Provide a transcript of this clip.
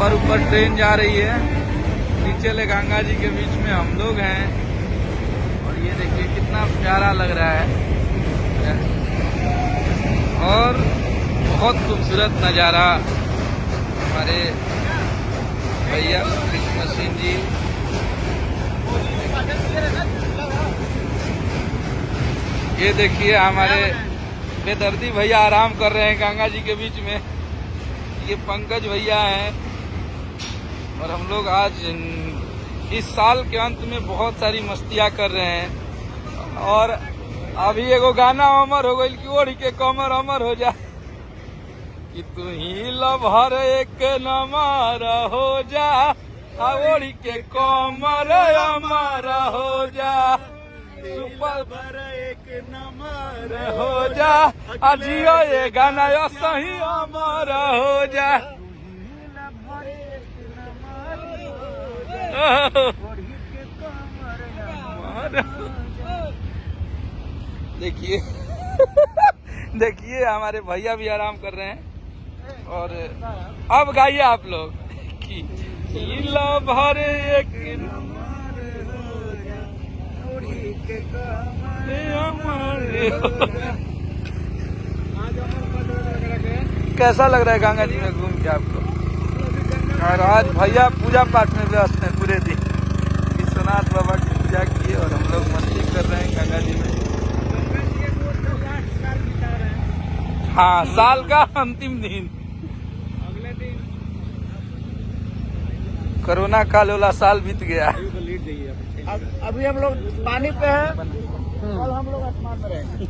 ऊपर ऊपर ट्रेन जा रही है, नीचे ले गंगा जी के बीच में हम लोग हैं। और ये देखिए कितना प्यारा लग रहा है और बहुत खूबसूरत नज़ारा। हमारे भैया कृष्ण सिंह जी, ये देखिए हमारे बेदर्दी भैया आराम कर रहे हैं गंगा जी के बीच में। ये पंकज भैया हैं। और हम लोग आज इस साल के अंत में बहुत सारी मस्तियाँ कर रहे हैं। और अभी एगो गाना अमर हो गई कि ओढ़ के कमर अमर हो जा, कि तू ही लभर एक नमर हो जा, ओढ़ के कमर अमर हो जा, सुपर भर एक नमर हो जा, अजियो ये गाना यो सही अमर हो जा। देखिए देखिए हमारे भैया भी आराम कर रहे हैं। और अब गाइए आप लोग कि भर एक कैसा लग रहा है गंगा जी में घूम के आपको? और आज भैया पूजा पाठ में व्यस्त हैं पूरे दिन, विश्वनाथ बाबा की पूजा किए और हम लोग मस्ती कर रहे हैं गंगा जी में। हाँ, साल का अंतिम दिन, अगले दिन कोरोना काल वाला साल बीत गया। अभी हम लोग पानी पे हैं, कल हम लोग आसमान में रहेंगे।